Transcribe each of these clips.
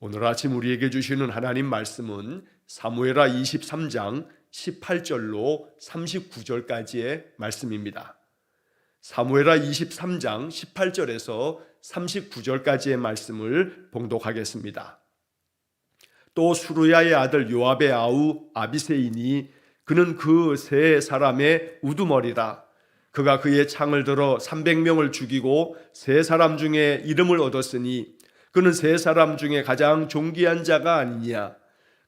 오늘 아침 우리에게 주시는 하나님 말씀은 사무엘하 23장 18절로 39절까지의 말씀입니다. 사무엘하 23장 18절에서 39절까지의 말씀을 봉독하겠습니다. 또 수르야의 아들 요압의 아우 아비새이니 그는 그 세 사람의 우두머리라. 그가 그의 창을 들어 300명을 죽이고 세 사람 중에 이름을 얻었으니 그는 세 사람 중에 가장 존귀한 자가 아니냐.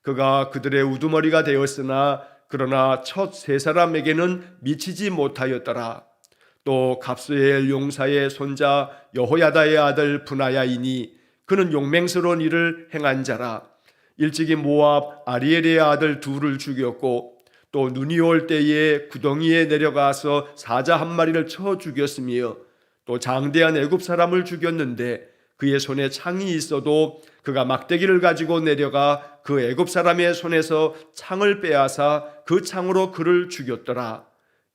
그가 그들의 우두머리가 되었으나 그러나 첫 세 사람에게는 미치지 못하였더라. 또 갑스엘 용사의 손자 여호야다의 아들 분하야이니 그는 용맹스러운 일을 행한 자라. 일찍이 모압 아리엘의 아들 둘을 죽였고 또 눈이 올 때에 구덩이에 내려가서 사자 한 마리를 쳐 죽였으며 또 장대한 애굽 사람을 죽였는데 그의 손에 창이 있어도 그가 막대기를 가지고 내려가 그 애굽 사람의 손에서 창을 빼앗아 그 창으로 그를 죽였더라.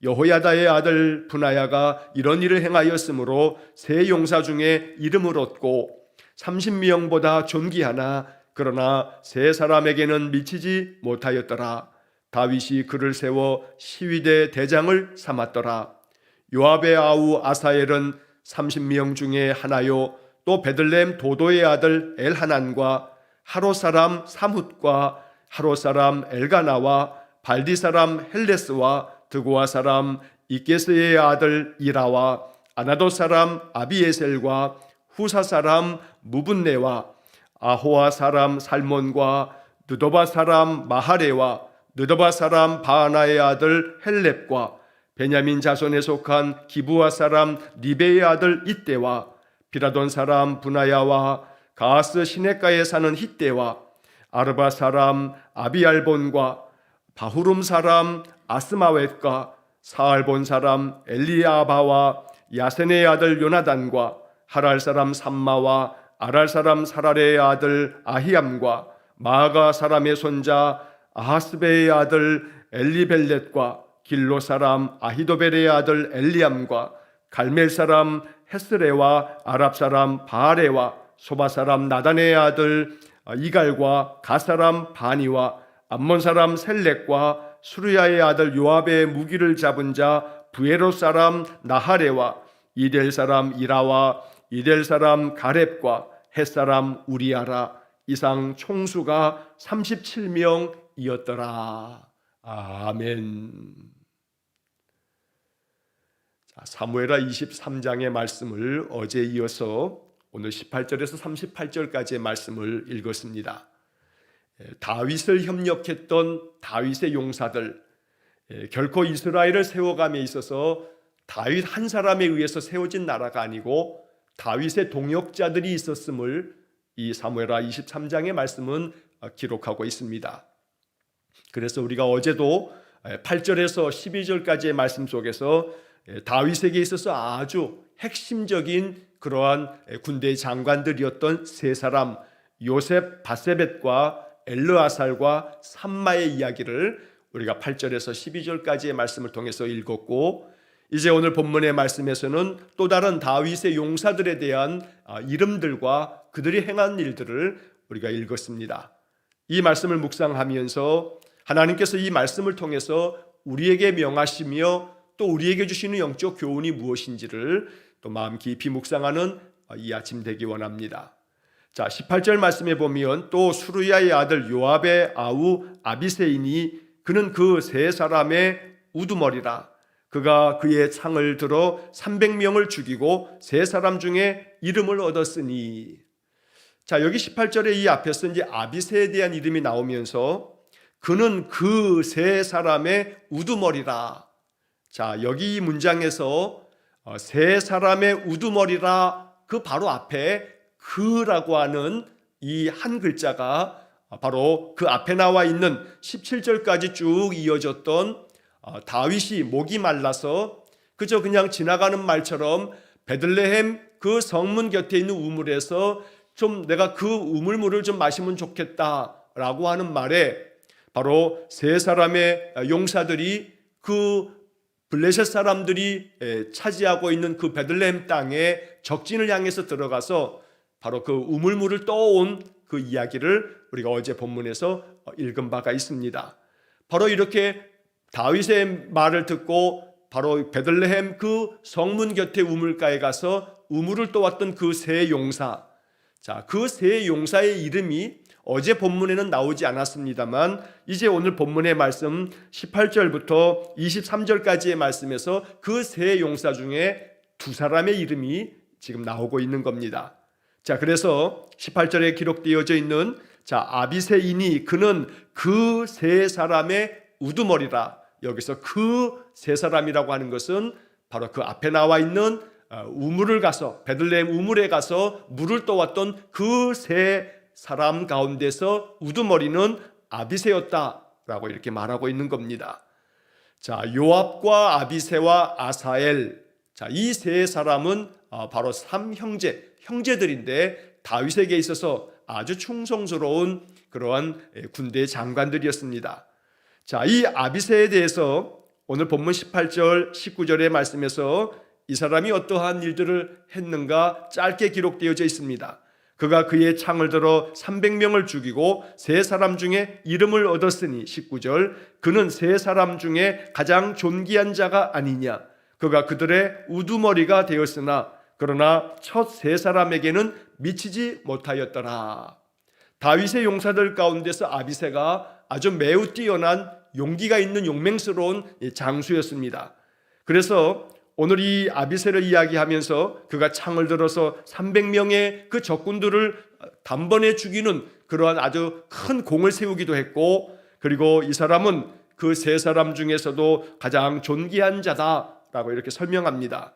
여호야다의 아들 분하야가 이런 일을 행하였으므로 세 용사 중에 이름을 얻고 30명보다 존귀하나 그러나 세 사람에게는 미치지 못하였더라. 다윗이 그를 세워 시위대 대장을 삼았더라. 요압의 아우 아사엘은 30명 중에 하나요. 또 베들레헴 도도의 아들 엘하난과 하로 사람 삼훗과 하로 사람 엘가나와 발디 사람 헬레스와 드고아 사람 이게스의 아들 이라와 아나도 사람 아비에셀과 후사 사람 무분네와 아호아 사람 살몬과 느도바 사람 마하레와 느도바 사람 바하나의 아들 헬렙과 베냐민 자손에 속한 기브아 사람 리베의 아들 이때와 비라돈 사람 분하야와 가스 시냇가에 사는 히때와 아르바 사람 아비알본과 바후름 사람 아스마웻과 사알본 사람 엘리아바와 야센의 아들 요나단과 하랄 사람 삼마와 아랄 사람 사랄의 아들 아히암과 마아가 사람의 손자 아하스베의 아들 엘리벨렛과 길로 사람 아히도벨의 아들 엘리암과 갈멜 사람 헤스레와 아랍 사람 바아레와 소바 사람 나단의 아들 이갈과 가 사람 바니와 암몬 사람 셀렉과 수르야의 아들 요압의 무기를 잡은 자 부에로 사람 나하레와 이델 사람 이라와 이델 사람 가렙과 헷 사람 우리아라. 이상 총수가 37명이었더라. 아멘. 사무엘하 23장의 말씀을 어제 이어서 오늘 18절에서 38절까지의 말씀을 읽었습니다. 다윗을 협력했던 다윗의 용사들, 결코 이스라엘을 세워감에 있어서 다윗 한 사람에 의해서 세워진 나라가 아니고 다윗의 동역자들이 있었음을 이 사무엘하 23장의 말씀은 기록하고 있습니다. 그래서 우리가 어제도 8절에서 12절까지의 말씀 속에서 다윗에게 있어서 아주 핵심적인 그러한 군대 장관들이었던 세 사람 요셉 바세벳과 엘르아살과 삼마의 이야기를 우리가 8절에서 12절까지의 말씀을 통해서 읽었고, 이제 오늘 본문의 말씀에서는 또 다른 다윗의 용사들에 대한 이름들과 그들이 행한 일들을 우리가 읽었습니다. 이 말씀을 묵상하면서 하나님께서 이 말씀을 통해서 우리에게 명하시며 또 우리에게 주시는 영적 교훈이 무엇인지를 또 마음 깊이 묵상하는 이 아침 되기 원합니다. 자, 18절 말씀에 보면 또 수르야의 아들 요압의 아우 아비새이니 그는 그 세 사람의 우두머리라. 그가 그의 창을 들어 300명을 죽이고 세 사람 중에 이름을 얻었으니. 자, 여기 18절에 이 앞에서 이제 아비새에 대한 이름이 나오면서 그는 그 세 사람의 우두머리라. 자, 여기 이 문장에서 세 사람의 우두머리라 그 바로 앞에 그라고 하는 이 한 글자가 바로 그 앞에 나와 있는 17절까지 쭉 이어졌던 다윗이 목이 말라서 그저 그냥 지나가는 말처럼 베들레헴 그 성문 곁에 있는 우물에서 좀 내가 그 우물물을 좀 마시면 좋겠다라고 하는 말에 바로 세 사람의 용사들이 그 블레셋 사람들이 차지하고 있는 그 베들레헴 땅에 적진을 향해서 들어가서 바로 그 우물물을 떠온 그 이야기를 우리가 어제 본문에서 읽은 바가 있습니다. 바로 이렇게 다윗의 말을 듣고 바로 베들레헴 그 성문 곁에 우물가에 가서 우물을 떠왔던 그 세 용사, 자, 그 세 용사의 이름이 어제 본문에는 나오지 않았습니다만 이제 오늘 본문의 말씀 18절부터 23절까지의 말씀에서 그 세 용사 중에 두 사람의 이름이 지금 나오고 있는 겁니다. 자, 그래서 18절에 기록되어져 있는 아비새이니 그는 그 세 사람의 우두머리라. 여기서 그 세 사람이라고 하는 것은 바로 그 앞에 나와 있는 우물을 가서 베들레헴 우물에 가서 물을 떠왔던 그 세 사람 가운데서 우두머리는 아비새였다라고 이렇게 말하고 있는 겁니다. 자, 요압과 아비새와 아사엘, 자, 이 세 사람은 바로 형제들인데 다윗에게 있어서 아주 충성스러운 그러한 군대 장관들이었습니다. 자, 이 아비새에 대해서 오늘 본문 18절, 19절의 말씀에서 이 사람이 어떠한 일들을 했는가 짧게 기록되어져 있습니다. 그가 그의 창을 들어 300명을 죽이고 세 사람 중에 이름을 얻었으니 19절 그는 세 사람 중에 가장 존귀한 자가 아니냐. 그가 그들의 우두머리가 되었으나 그러나 첫 세 사람에게는 미치지 못하였더라. 다윗의 용사들 가운데서 아비새가 아주 매우 뛰어난 용기가 있는 용맹스러운 장수였습니다. 그래서 오늘 이 아비새를 이야기하면서 그가 창을 들어서 300명의 그 적군들을 단번에 죽이는 그러한 아주 큰 공을 세우기도 했고, 그리고 이 사람은 그 세 사람 중에서도 가장 존귀한 자다라고 이렇게 설명합니다.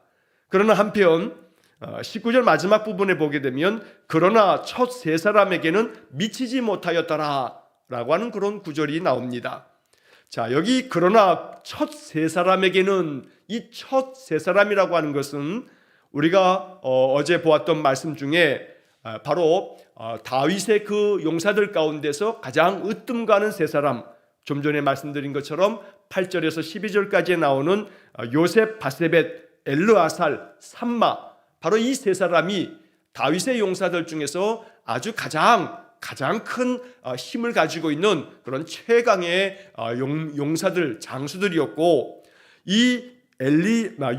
그러나 한편 19절 마지막 부분에 보게 되면 그러나 첫 세 사람에게는 미치지 못하였더라 라고 하는 그런 구절이 나옵니다. 자, 여기 그러나 첫 세 사람에게는, 이 첫 세 사람이라고 하는 것은 우리가 어제 보았던 말씀 중에 바로 다윗의 그 용사들 가운데서 가장 으뜸 가는 세 사람, 좀 전에 말씀드린 것처럼 8절에서 12절까지에 나오는 요셉, 바세벳, 엘르아살, 삼마, 바로 이 세 사람이 다윗의 용사들 중에서 아주 가장 큰 힘을 가지고 있는 그런 최강의 용사들, 장수들이었고, 이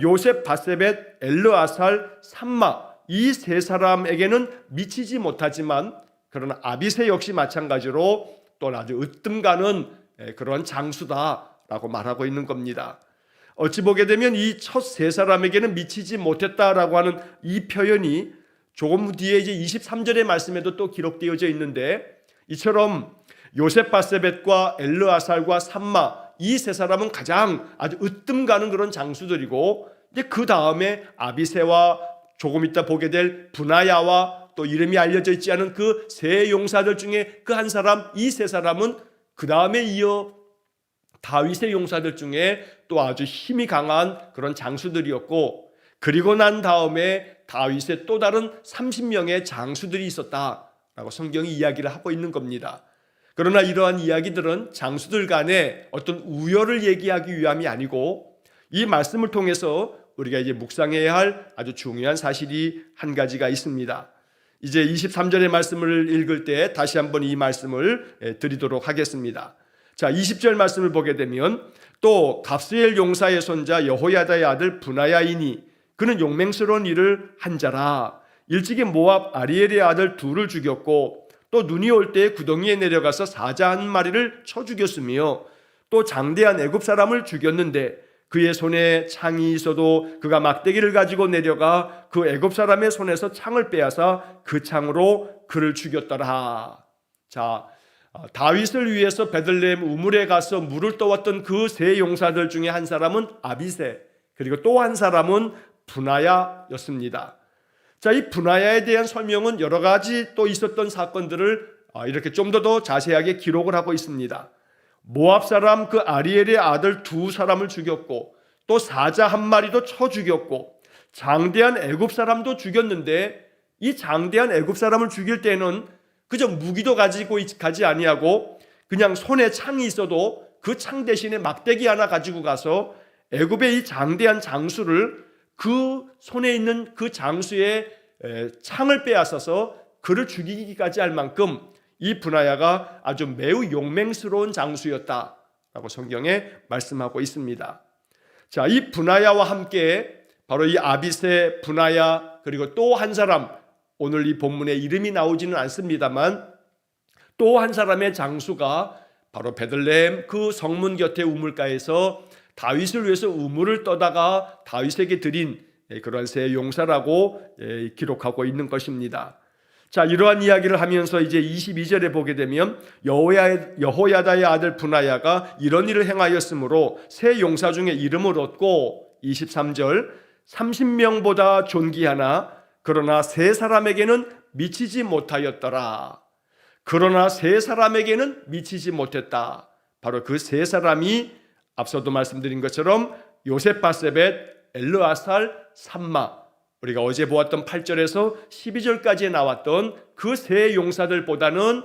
요셉, 바세벳, 엘르아살, 삼마, 이 세 사람에게는 미치지 못하지만 그러나 아비새 역시 마찬가지로 또 아주 으뜸 가는 그런 장수다라고 말하고 있는 겁니다. 어찌 보게 되면 이 첫 세 사람에게는 미치지 못했다라고 하는 이 표현이 조금 뒤에 이제 23절의 말씀에도 또 기록되어져 있는데, 이처럼 요셉, 바세벳과 엘르아살과 삼마, 이 세 사람은 가장 아주 으뜸 가는 그런 장수들이고, 이제 그 다음에 아비새와 조금 이따 보게 될 분하야와 또 이름이 알려져 있지 않은 그 세 용사들 중에 그 한 사람, 이 세 사람은 그 다음에 이어 다윗의 용사들 중에 또 아주 힘이 강한 그런 장수들이었고, 그리고 난 다음에 다윗의 또 다른 30명의 장수들이 있었다라고 성경이 이야기를 하고 있는 겁니다. 그러나 이러한 이야기들은 장수들 간의 어떤 우열을 얘기하기 위함이 아니고, 이 말씀을 통해서 우리가 이제 묵상해야 할 아주 중요한 사실이 한 가지가 있습니다. 이제 23절의 말씀을 읽을 때 다시 한번 이 말씀을 드리도록 하겠습니다. 자, 20절 말씀을 보게 되면 또 갑스엘 용사의 손자 여호야다의 아들 분하야이니 그는 용맹스러운 일을 한 자라. 일찍이 모압 아리엘의 아들 둘을 죽였고 또 눈이 올 때 구덩이에 내려가서 사자 한 마리를 쳐 죽였으며 또 장대한 애굽 사람을 죽였는데 그의 손에 창이 있어도 그가 막대기를 가지고 내려가 그 애굽 사람의 손에서 창을 빼앗아 그 창으로 그를 죽였더라. 자, 다윗을 위해서 베들레헴 우물에 가서 물을 떠왔던 그 세 용사들 중에 한 사람은 아비새, 그리고 또 한 사람은 분하야였습니다. 자, 이 분하야에 대한 설명은 여러 가지 또 있었던 사건들을 이렇게 좀 더 자세하게 기록을 하고 있습니다. 모압 사람 그 아리엘의 아들 두 사람을 죽였고 또 사자 한 마리도 쳐 죽였고 장대한 애굽 사람도 죽였는데, 이 장대한 애굽 사람을 죽일 때는 그저 무기도 가지고 가지 아니하고 그냥 손에 창이 있어도 그 창 대신에 막대기 하나 가지고 가서 애굽의 이 장대한 장수를 그 손에 있는 그 장수의 창을 빼앗아서 그를 죽이기까지 할 만큼 이 분하야가 아주 매우 용맹스러운 장수였다라고 성경에 말씀하고 있습니다. 자, 이 분하야와 함께 바로 이 아비새, 분하야, 그리고 또 한 사람, 오늘 이 본문에 이름이 나오지는 않습니다만 또 한 사람의 장수가 바로 베들레헴 그 성문 곁의 우물가에서 다윗을 위해서 우물을 떠다가 다윗에게 드린 그런 새 용사라고 기록하고 있는 것입니다. 자, 이러한 이야기를 하면서 이제 22절에 보게 되면 여호야다의 아들 분하야가 이런 일을 행하였으므로 새 용사 중에 이름을 얻고 23절 30명보다 존귀하나 그러나 세 사람에게는 미치지 못하였더라. 그러나 세 사람에게는 미치지 못했다. 바로 그 세 사람이 앞서도 말씀드린 것처럼 요셉바세벳, 엘르아살, 삼마, 우리가 어제 보았던 8절에서 12절까지 나왔던 그 세 용사들보다는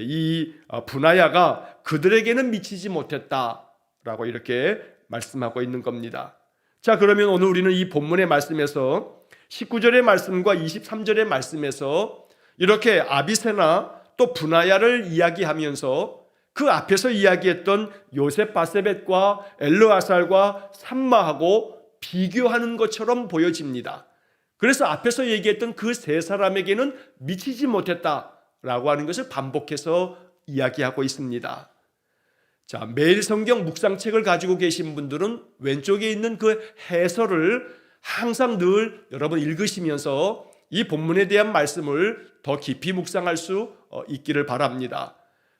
이 분하야가 그들에게는 미치지 못했다라고 이렇게 말씀하고 있는 겁니다. 자, 그러면 오늘 우리는 이 본문의 말씀에서 19절의 말씀과 23절의 말씀에서 이렇게 아비새나 또 분하야를 이야기하면서 그 앞에서 이야기했던 요셉바세벳과 엘르아살과 삼마하고 비교하는 것처럼 보여집니다. 그래서 앞에서 얘기했던 그 세 사람에게는 미치지 못했다라고 하는 것을 반복해서 이야기하고 있습니다. 자, 매일 성경 묵상책을 가지고 계신 분들은 왼쪽에 있는 그 해설을 항상 늘 여러분 읽으시면서 이 본문에 대한 말씀을 더 깊이 묵상할 수 있기를 바랍니다.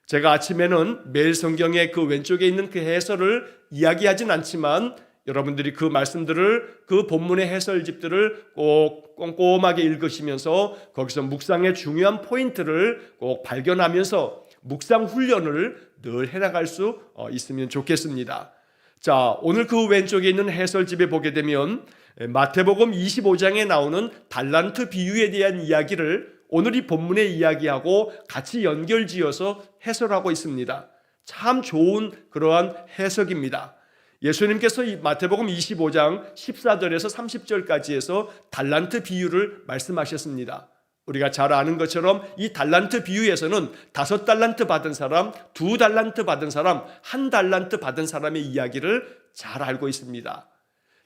제가 아침에는 매일 성경의 그 왼쪽에 있는 그 해설을 이야기하진 않지만 여러분들이 그 말씀들을, 그 본문의 해설집들을 꼭 꼼꼼하게 읽으시면서 거기서 묵상의 중요한 포인트를 꼭 발견하면서 묵상 훈련을 늘 해나갈 수 있으면 좋겠습니다. 자, 오늘 그 왼쪽에 있는 해설집에 보게 되면 마태복음 25장에 나오는 달란트 비유에 대한 이야기를 오늘 이 본문에 이야기하고 같이 연결지어서 해설하고 있습니다. 참 좋은 그러한 해석입니다. 예수님께서 이 마태복음 25장 14절에서 30절까지 해서 달란트 비유를 말씀하셨습니다. 우리가 잘 아는 것처럼 이 달란트 비유에서는 5달란트 받은 사람, 2달란트 받은 사람, 1달란트 받은 사람의 이야기를 잘 알고 있습니다.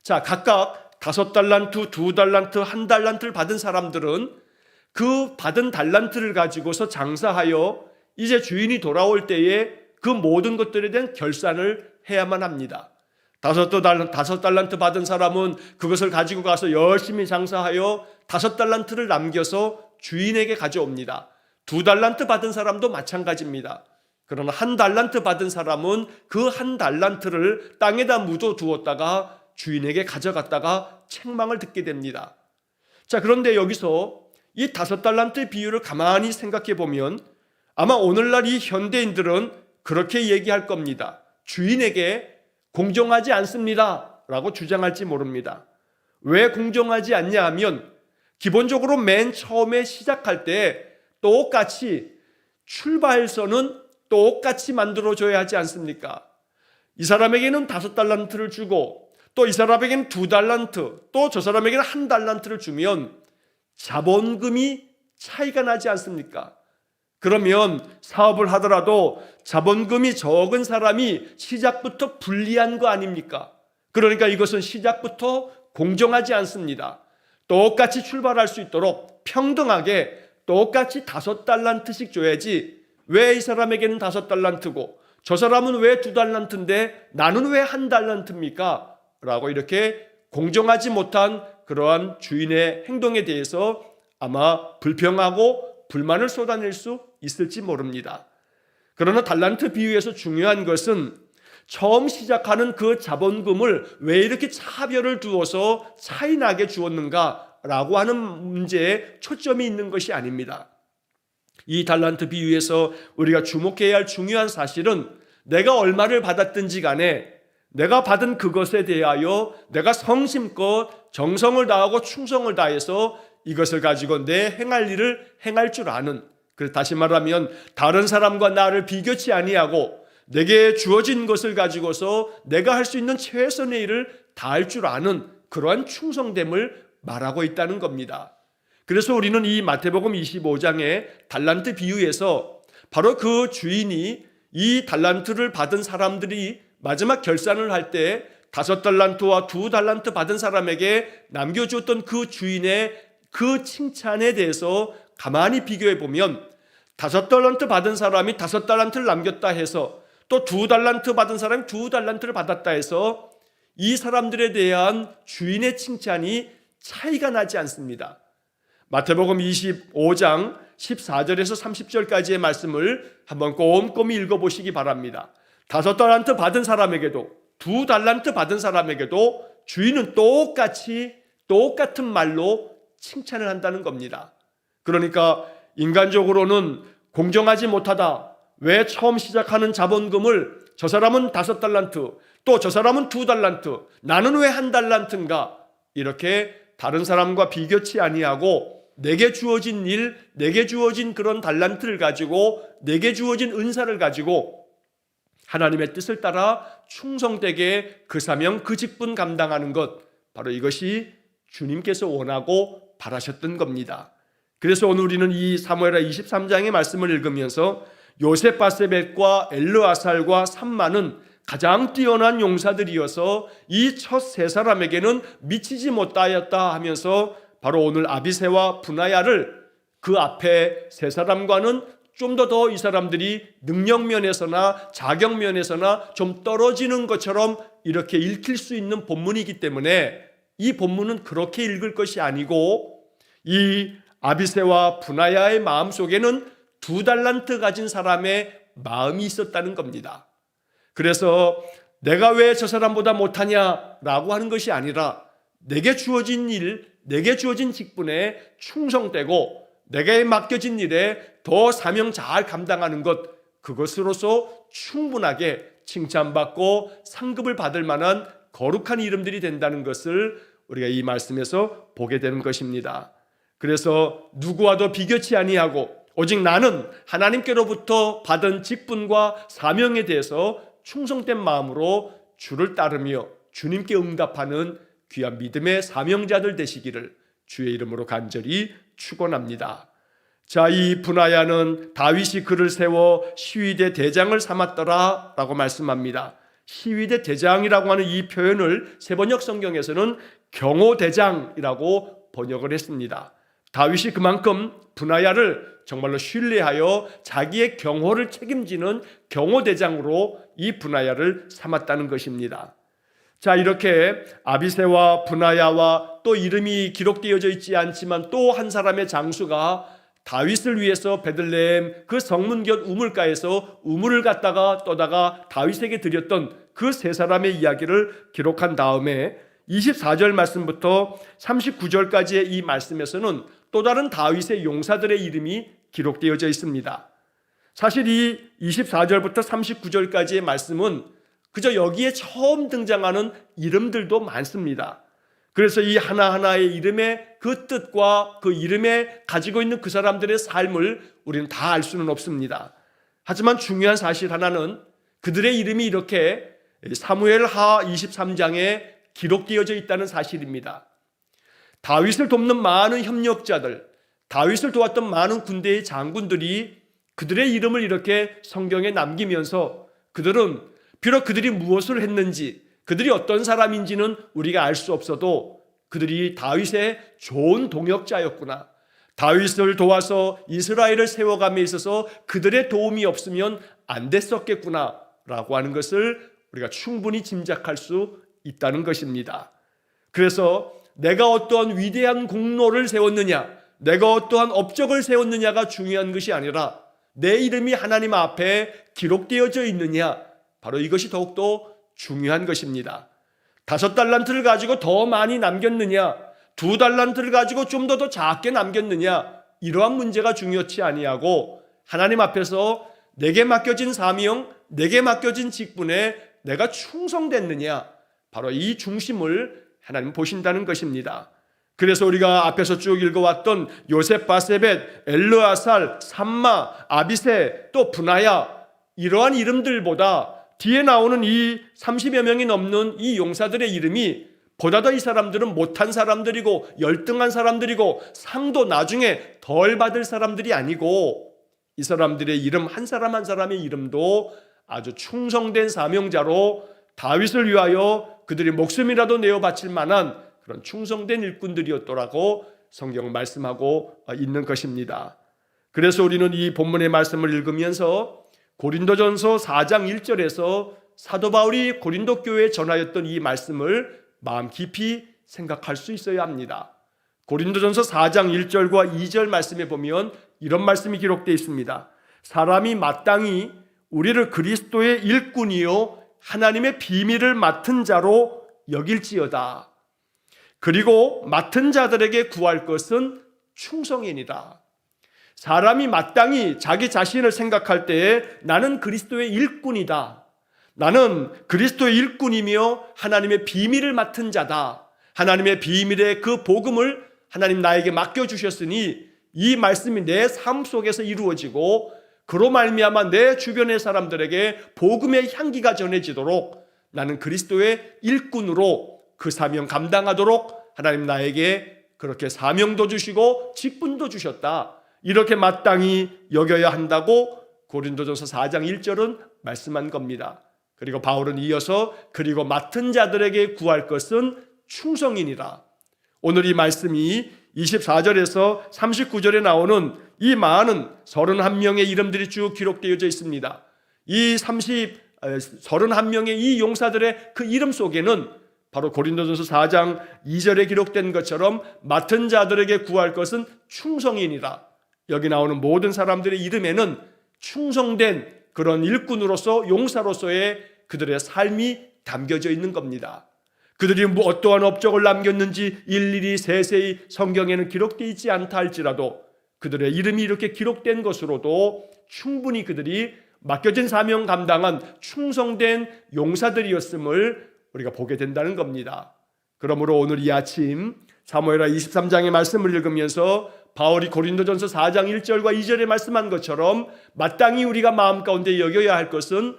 자, 각각 5달란트, 2달란트, 1달란트를 받은 사람들은 그 받은 달란트를 가지고서 장사하여 이제 주인이 돌아올 때에 그 모든 것들에 대한 결산을 해야만 합니다. 5달란트 받은 사람은 그것을 가지고 가서 열심히 장사하여 5달란트를 남겨서 주인에게 가져옵니다. 2달란트 받은 사람도 마찬가지입니다. 그러나 1달란트 받은 사람은 그 1달란트를 땅에다 묻어두었다가 주인에게 가져갔다가 책망을 듣게 됩니다. 자, 그런데 여기서 이 5달란트 비유를 가만히 생각해 보면 아마 오늘날 이 현대인들은 그렇게 얘기할 겁니다. 주인에게 공정하지 않습니다 라고 주장할지 모릅니다. 왜 공정하지 않냐 하면 기본적으로 맨 처음에 시작할 때 똑같이 출발선은 똑같이 만들어줘야 하지 않습니까? 이 사람에게는 5달란트를 주고 또 이 사람에게는 2달란트, 또 저 사람에게는 1달란트를 주면 자본금이 차이가 나지 않습니까? 그러면 사업을 하더라도 자본금이 적은 사람이 시작부터 불리한 거 아닙니까? 그러니까 이것은 시작부터 공정하지 않습니다. 똑같이 출발할 수 있도록 평등하게 똑같이 5달란트씩 줘야지 왜 이 사람에게는 5달란트고 저 사람은 왜 2달란트인데 나는 왜 1달란트입니까? 라고 이렇게 공정하지 못한 그러한 주인의 행동에 대해서 아마 불평하고 불만을 쏟아낼 수 있을지 모릅니다. 그러나 달란트 비유에서 중요한 것은 처음 시작하는 그 자본금을 왜 이렇게 차별을 두어서 차이 나게 주었는가라고 하는 문제에 초점이 있는 것이 아닙니다. 이 달란트 비유에서 우리가 주목해야 할 중요한 사실은 내가 얼마를 받았든지 간에 내가 받은 그것에 대하여 내가 성심껏 정성을 다하고 충성을 다해서 이것을 가지고 내 행할 일을 행할 줄 아는, 그래서 다시 말하면 다른 사람과 나를 비교치 아니하고 내게 주어진 것을 가지고서 내가 할 수 있는 최선의 일을 다할 줄 아는 그러한 충성됨을 말하고 있다는 겁니다. 그래서 우리는 이 마태복음 25장의 달란트 비유에서 바로 그 주인이 이 달란트를 받은 사람들이 마지막 결산을 할 때 5달란트와 2달란트 받은 사람에게 남겨주었던 그 주인의 그 칭찬에 대해서 가만히 비교해 보면 5달란트 받은 사람이 5달란트를 남겼다 해서 또 2달란트 받은 사람이 2달란트를 받았다 해서 이 사람들에 대한 주인의 칭찬이 차이가 나지 않습니다. 마태복음 25장 14절에서 30절까지의 말씀을 한번 꼼꼼히 읽어보시기 바랍니다. 5달란트 받은 사람에게도 2달란트 받은 사람에게도 주인은 똑같은 말로 칭찬을 한다는 겁니다. 그러니까 인간적으로는 공정하지 못하다. 왜 처음 시작하는 자본금을 저 사람은 5달란트, 또 저 사람은 2달란트, 나는 왜 1달란트인가? 이렇게 다른 사람과 비교치 아니하고 내게 주어진 일, 내게 주어진 그런 달란트를 가지고, 내게 주어진 은사를 가지고 하나님의 뜻을 따라 충성되게 그 사명, 그 직분 감당하는 것, 바로 이것이 주님께서 원하고 바라셨던 겁니다. 그래서 오늘 우리는 이 사무엘하 23장의 말씀을 읽으면서 요셉바세벳과 엘르아살과 삼마는 가장 뛰어난 용사들이어서 이 첫 세 사람에게는 미치지 못하였다 하면서 바로 오늘 아비새와 분하야를 그 앞에 세 사람과는 좀 더 이 사람들이 능력면에서나 자격면에서나 좀 떨어지는 것처럼 이렇게 읽힐 수 있는 본문이기 때문에 이 본문은 그렇게 읽을 것이 아니고 이 아비새와 분하야의 마음속에는 2달란트 가진 사람의 마음이 있었다는 겁니다. 그래서 내가 왜 저 사람보다 못하냐라고 하는 것이 아니라 내게 주어진 일, 내게 주어진 직분에 충성되고 내게 맡겨진 일에 더 사명 잘 감당하는 것, 그것으로서 충분하게 칭찬받고 상급을 받을 만한 거룩한 이름들이 된다는 것을 우리가 이 말씀에서 보게 되는 것입니다. 그래서 누구와도 비교치 아니하고 오직 나는 하나님께로부터 받은 직분과 사명에 대해서 충성된 마음으로 주를 따르며 주님께 응답하는 귀한 믿음의 사명자들 되시기를 주의 이름으로 간절히 축원합니다. 자, 이 분하야는 다윗이 그를 세워 시위대 대장을 삼았더라 라고 말씀합니다. 시위대 대장이라고 하는 이 표현을 세번역 성경에서는 경호대장이라고 번역을 했습니다. 다윗이 그만큼 분하야를 정말로 신뢰하여 자기의 경호를 책임지는 경호대장으로 이 분하야를 삼았다는 것입니다. 자, 이렇게 아비새와 분하야와 또 이름이 기록되어져 있지 않지만 또 한 사람의 장수가 다윗을 위해서 베들레헴 그 성문 곁 우물가에서 우물을 갖다가 떠다가 다윗에게 드렸던 그 세 사람의 이야기를 기록한 다음에 24절 말씀부터 39절까지의 이 말씀에서는 또 다른 다윗의 용사들의 이름이 기록되어져 있습니다. 사실 이 24절부터 39절까지의 말씀은 그저 여기에 처음 등장하는 이름들도 많습니다. 그래서 이 하나하나의 이름의 그 뜻과 그 이름에 가지고 있는 그 사람들의 삶을 우리는 다 알 수는 없습니다. 하지만 중요한 사실 하나는 그들의 이름이 이렇게 사무엘하 23장에 기록되어져 있다는 사실입니다. 다윗을 돕는 많은 협력자들, 다윗을 도왔던 많은 군대의 장군들이 그들의 이름을 이렇게 성경에 남기면서 그들은 비록 그들이 무엇을 했는지, 그들이 어떤 사람인지는 우리가 알 수 없어도 그들이 다윗의 좋은 동역자였구나, 다윗을 도와서 이스라엘을 세워감에 있어서 그들의 도움이 없으면 안 됐었겠구나 라고 하는 것을 우리가 충분히 짐작할 수 있다는 것입니다. 그래서 내가 어떠한 위대한 공로를 세웠느냐, 내가 어떠한 업적을 세웠느냐가 중요한 것이 아니라 내 이름이 하나님 앞에 기록되어져 있느냐, 바로 이것이 더욱더 중요한 것입니다. 5달란트를 가지고 더 많이 남겼느냐, 2달란트를 가지고 좀 더 작게 남겼느냐, 이러한 문제가 중요치 아니하고 하나님 앞에서 내게 맡겨진 사명, 내게 맡겨진 직분에 내가 충성됐느냐, 바로 이 중심을 하나님 보신다는 것입니다. 그래서 우리가 앞에서 쭉 읽어왔던 요셉바세벳, 엘르아살, 삼마, 아비새, 또 분하야, 이러한 이름들보다 뒤에 나오는 이 30여 명이 넘는 이 용사들의 이름이 보다 더 이 사람들은 못한 사람들이고 열등한 사람들이고 상도 나중에 덜 받을 사람들이 아니고, 이 사람들의 이름 한 사람 한 사람의 이름도 아주 충성된 사명자로 다윗을 위하여 그들이 목숨이라도 내어 바칠 만한 그런 충성된 일꾼들이었더라고 성경은 말씀하고 있는 것입니다. 그래서 우리는 이 본문의 말씀을 읽으면서 고린도전서 4장 1절에서 사도 바울이 고린도 교회에 전하였던 이 말씀을 마음 깊이 생각할 수 있어야 합니다. 고린도전서 4장 1절과 2절 말씀에 보면 이런 말씀이 기록되어 있습니다. 사람이 마땅히 우리를 그리스도의 일꾼이요 하나님의 비밀을 맡은 자로 여길지어다. 그리고 맡은 자들에게 구할 것은 충성이니라. 사람이 마땅히 자기 자신을 생각할 때에 나는 그리스도의 일꾼이다. 나는 그리스도의 일꾼이며 하나님의 비밀을 맡은 자다. 하나님의 비밀의 그 복음을 하나님 나에게 맡겨주셨으니 이 말씀이 내 삶 속에서 이루어지고 그로 말미암아 내 주변의 사람들에게 복음의 향기가 전해지도록 나는 그리스도의 일꾼으로 그 사명 감당하도록 하나님 나에게 그렇게 사명도 주시고 직분도 주셨다. 이렇게 마땅히 여겨야 한다고 고린도전서 4장 1절은 말씀한 겁니다. 그리고 바울은 이어서 그리고 맡은 자들에게 구할 것은 충성이니라. 오늘 이 말씀이 24절에서 39절에 나오는 이 많은 31명의 이름들이 쭉 기록되어져 있습니다. 이 31명의 이 용사들의 그 이름 속에는 바로 고린도전서 4장 2절에 기록된 것처럼 맡은 자들에게 구할 것은 충성이니라. 여기 나오는 모든 사람들의 이름에는 충성된 그런 일꾼으로서 용사로서의 그들의 삶이 담겨져 있는 겁니다. 그들이 어떠한 업적을 남겼는지 일일이 세세히 성경에는 기록되어 있지 않다 할지라도 그들의 이름이 이렇게 기록된 것으로도 충분히 그들이 맡겨진 사명 감당한 충성된 용사들이었음을 우리가 보게 된다는 겁니다. 그러므로 오늘 이 아침 사무엘하 23장의 말씀을 읽으면서 바울이 고린도전서 4장 1절과 2절에 말씀한 것처럼 마땅히 우리가 마음 가운데 여겨야 할 것은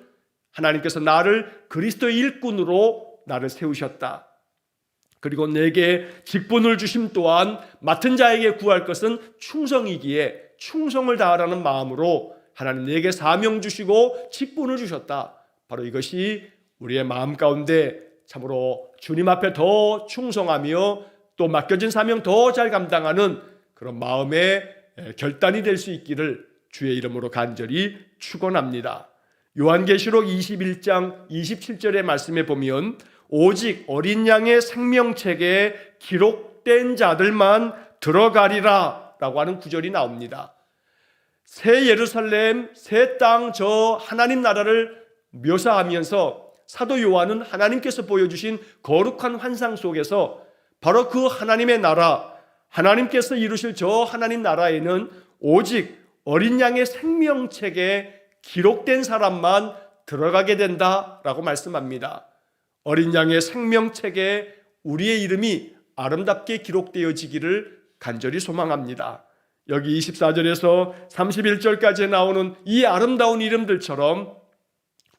하나님께서 나를 그리스도의 일꾼으로 나를 세우셨다. 그리고 내게 직분을 주심 또한 맡은 자에게 구할 것은 충성이기에 충성을 다하라는 마음으로 하나님 내게 사명 주시고 직분을 주셨다. 바로 이것이 우리의 마음 가운데 참으로 주님 앞에 더 충성하며 또 맡겨진 사명 더 잘 감당하는 그런 마음의 결단이 될 수 있기를 주의 이름으로 간절히 축원합니다. 요한계시록 21장 27절의 말씀에 보면 오직 어린 양의 생명책에 기록된 자들만 들어가리라 라고 하는 구절이 나옵니다. 새 예루살렘, 새 땅, 저 하나님 나라를 묘사하면서 사도 요한은 하나님께서 보여주신 거룩한 환상 속에서 바로 그 하나님의 나라, 하나님께서 이루실 저 하나님 나라에는 오직 어린 양의 생명책에 기록된 사람만 들어가게 된다라고 말씀합니다. 어린 양의 생명책에 우리의 이름이 아름답게 기록되어지기를 간절히 소망합니다. 여기 24절에서 31절까지 나오는 이 아름다운 이름들처럼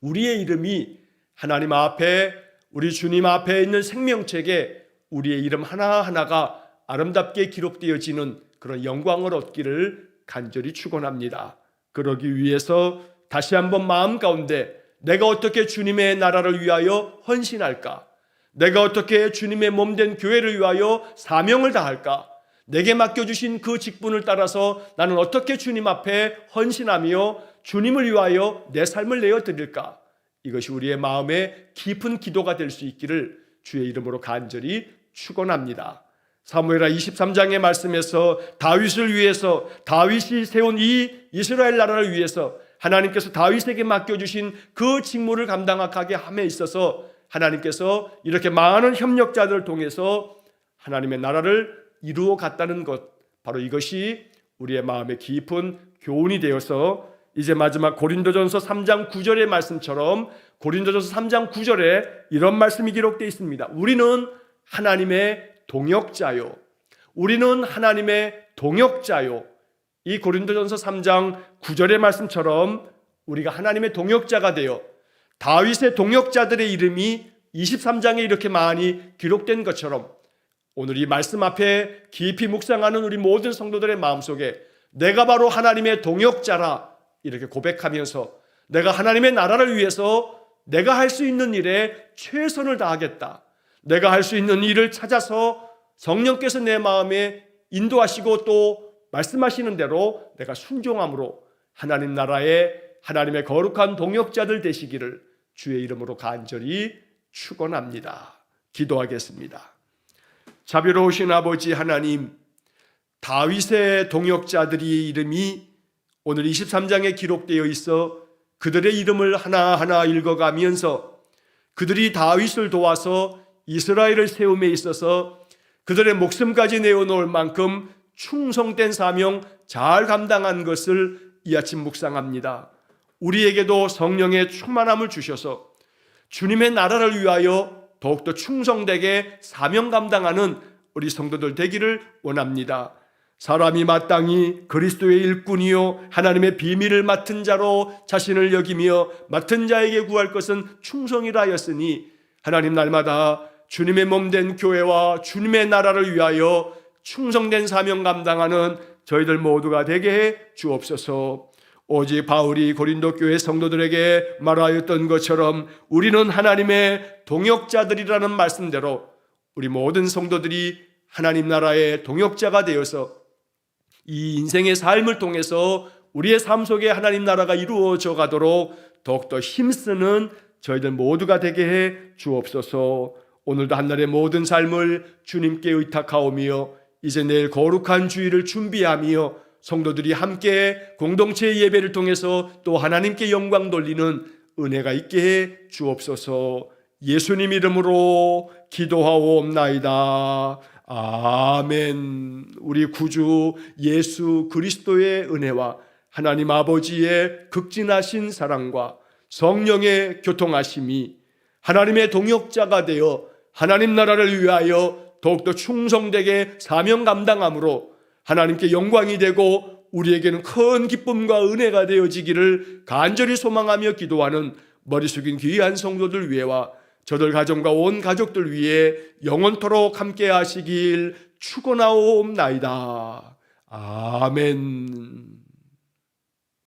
우리의 이름이 하나님 앞에 우리 주님 앞에 있는 생명책에 우리의 이름 하나하나가 아름답게 기록되어지는 그런 영광을 얻기를 간절히 축원합니다. 그러기 위해서 다시 한번 마음 가운데 내가 어떻게 주님의 나라를 위하여 헌신할까? 내가 어떻게 주님의 몸된 교회를 위하여 사명을 다할까? 내게 맡겨주신 그 직분을 따라서 나는 어떻게 주님 앞에 헌신하며 주님을 위하여 내 삶을 내어드릴까? 이것이 우리의 마음의 깊은 기도가 될 수 있기를 주의 이름으로 간절히 축원합니다. 사무엘하 23장의 말씀에서 다윗을 위해서 다윗이 세운 이 이스라엘 나라를 위해서 하나님께서 다윗에게 맡겨주신 그 직무를 감당하게 함에 있어서 하나님께서 이렇게 많은 협력자들을 통해서 하나님의 나라를 이루어 갔다는 것, 바로 이것이 우리의 마음의 깊은 교훈이 되어서 이제 마지막 고린도전서 3장 9절의 말씀처럼 고린도전서 3장 9절에 이런 말씀이 기록되어 있습니다. 우리는 하나님의 동역자요. 우리는 하나님의 동역자요. 이 고린도전서 3장 9절의 말씀처럼 우리가 하나님의 동역자가 되어 다윗의 동역자들의 이름이 23장에 이렇게 많이 기록된 것처럼 오늘 이 말씀 앞에 깊이 묵상하는 우리 모든 성도들의 마음속에 내가 바로 하나님의 동역자라 이렇게 고백하면서 내가 하나님의 나라를 위해서 내가 할 수 있는 일에 최선을 다하겠다. 내가 할 수 있는 일을 찾아서 성령께서 내 마음에 인도하시고 또 말씀하시는 대로 내가 순종함으로 하나님 나라의 하나님의 거룩한 동역자들 되시기를 주의 이름으로 간절히 축원합니다. 기도하겠습니다. 자비로우신 아버지 하나님, 다윗의 동역자들의 이름이 오늘 23장에 기록되어 있어 그들의 이름을 하나하나 읽어가면서 그들이 다윗을 도와서 이스라엘을 세움에 있어서 그들의 목숨까지 내어놓을 만큼 충성된 사명 잘 감당한 것을 이 아침 묵상합니다. 우리에게도 성령의 충만함을 주셔서 주님의 나라를 위하여 더욱더 충성되게 사명 감당하는 우리 성도들 되기를 원합니다. 사람이 마땅히 그리스도의 일꾼이요 하나님의 비밀을 맡은 자로 자신을 여기며 맡은 자에게 구할 것은 충성이라 하였으니 하나님 날마다 주님의 몸된 교회와 주님의 나라를 위하여 충성된 사명 감당하는 저희들 모두가 되게 해 주옵소서. 오직 바울이 고린도 교회 성도들에게 말하였던 것처럼 우리는 하나님의 동역자들이라는 말씀대로 우리 모든 성도들이 하나님 나라의 동역자가 되어서 이 인생의 삶을 통해서 우리의 삶 속에 하나님 나라가 이루어져 가도록 더욱더 힘쓰는 저희들 모두가 되게 해 주옵소서. 오늘도 한날의 모든 삶을 주님께 의탁하오며 이제 내일 거룩한 주일을 준비하며 성도들이 함께 공동체 예배를 통해서 또 하나님께 영광 돌리는 은혜가 있게 해 주옵소서. 예수님 이름으로 기도하옵나이다. 아멘. 우리 구주 예수 그리스도의 은혜와 하나님 아버지의 극진하신 사랑과 성령의 교통하심이 하나님의 동역자가 되어 하나님 나라를 위하여 더욱더 충성되게 사명 감당함으로 하나님께 영광이 되고 우리에게는 큰 기쁨과 은혜가 되어지기를 간절히 소망하며 기도하는 머리 숙인 귀한 성도들 위해와 저들 가정과 온 가족들 위해 영원토록 함께 하시길 축원하옵나이다. 아멘.